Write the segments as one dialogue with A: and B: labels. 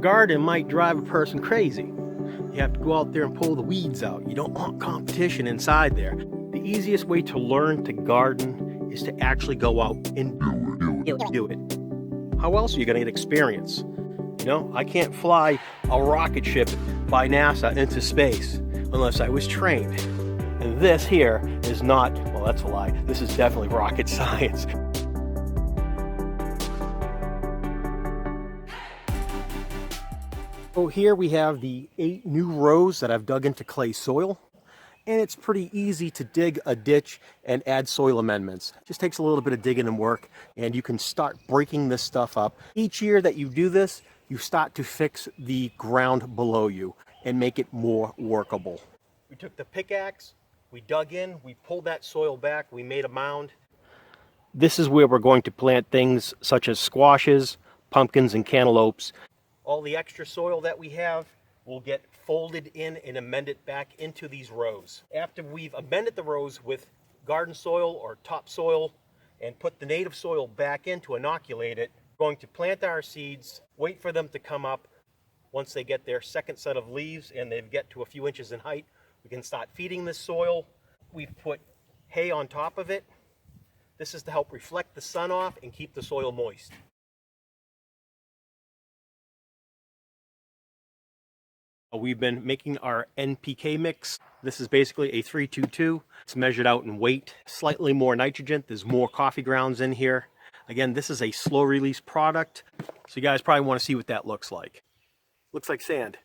A: garden might drive a person crazy. You have to go out there and pull the weeds out. You don't want competition inside there. The easiest way to learn to garden is to actually go out and do it. How else are you going to get experience? You know, I can't fly a rocket ship by NASA into space unless I was trained. And this here is not, well, that's a lie. This is definitely rocket science. So here we have the 8 new rows that I've dug into clay soil. And it's pretty easy to dig a ditch and add soil amendments. It just takes a little bit of digging and work, and you can start breaking this stuff up. Each year that you do this, you start to fix the ground below you and make it more workable. We took the pickaxe, we dug in, we pulled that soil back, we made a mound. This is where we're going to plant things such as squashes, pumpkins, and cantaloupes. All the extra soil that we have will get folded in and amended back into these rows. After we've amended the rows with garden soil or topsoil and put the native soil back in to inoculate it, we're going to plant our seeds, wait for them to come up. Once they get their second set of leaves and they get to a few inches in height, we can start feeding this soil. We've put hay on top of it. This is to help reflect the sun off and keep the soil moist. We've been making our NPK mix. This is basically a 3-2-2. It's measured out in weight. Slightly more nitrogen. There's more coffee grounds in here. Again, this is a slow release product, so you guys probably want to see what that looks like. Looks like sand.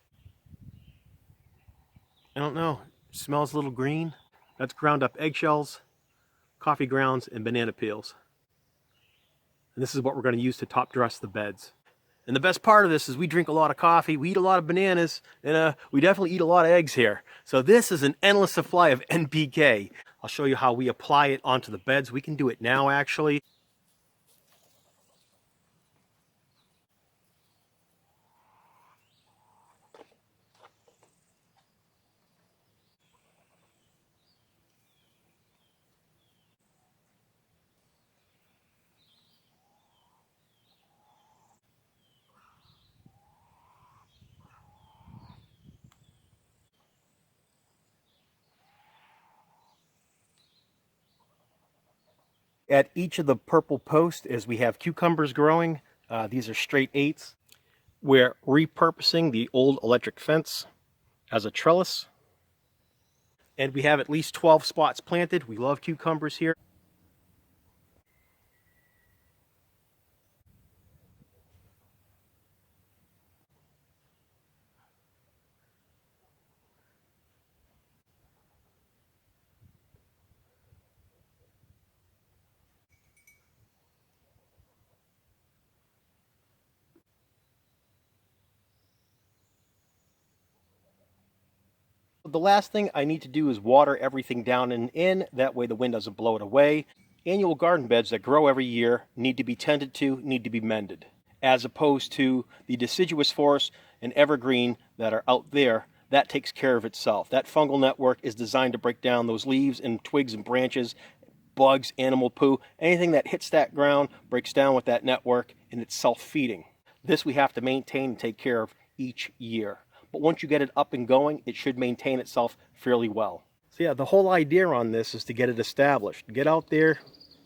A: I don't know. It smells a little green. That's ground up eggshells, coffee grounds, and banana peels. And this is what we're going to use to top dress the beds. And the best part of this is we drink a lot of coffee, we eat a lot of bananas, and we definitely eat a lot of eggs here. So this is an endless supply of NPK. I'll show you how we apply it onto the beds. We can do it now, actually. At each of the purple posts, as we have cucumbers growing, these are straight 8s. We're repurposing the old electric fence as a trellis. And we have at least 12 spots planted. We love cucumbers here. The last thing I need to do is water everything down and in. That way the wind doesn't blow it away. Annual garden beds that grow every year need to be tended to, need to be mended, as opposed to the deciduous forest and evergreen that are out there. That takes care of itself. That fungal network is designed to break down those leaves and twigs and branches, bugs, animal poo. Anything that hits that ground breaks down with that network, and it's self-feeding. This we have to maintain and take care of each year. But once you get it up and going, it should maintain itself fairly well. So yeah, the whole idea on this is to get it established. Get out there,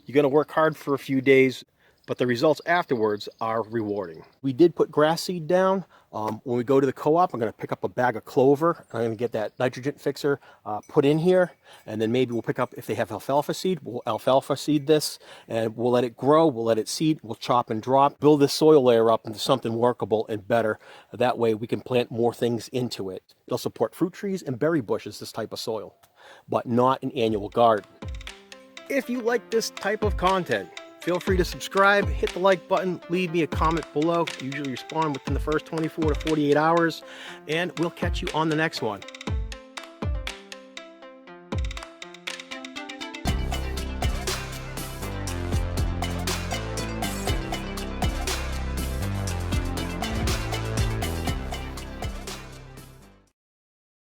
A: you're going to work hard for a few days, but the results afterwards are rewarding. We did put grass seed down. When we go to the co-op, I'm going to pick up a bag of clover. I'm going to get that nitrogen fixer put in here, and then maybe we'll pick up, if they have alfalfa seed, we'll alfalfa seed this, and we'll let it grow, we'll let it seed, we'll chop and drop, build this soil layer up into something workable and better. That way we can plant more things into it. It'll support fruit trees and berry bushes, this type of soil, but not an annual garden. If you like this type of content, feel free to subscribe, hit the like button, leave me a comment below. Usually respond within the first 24 to 48 hours, and we'll catch you on the next one.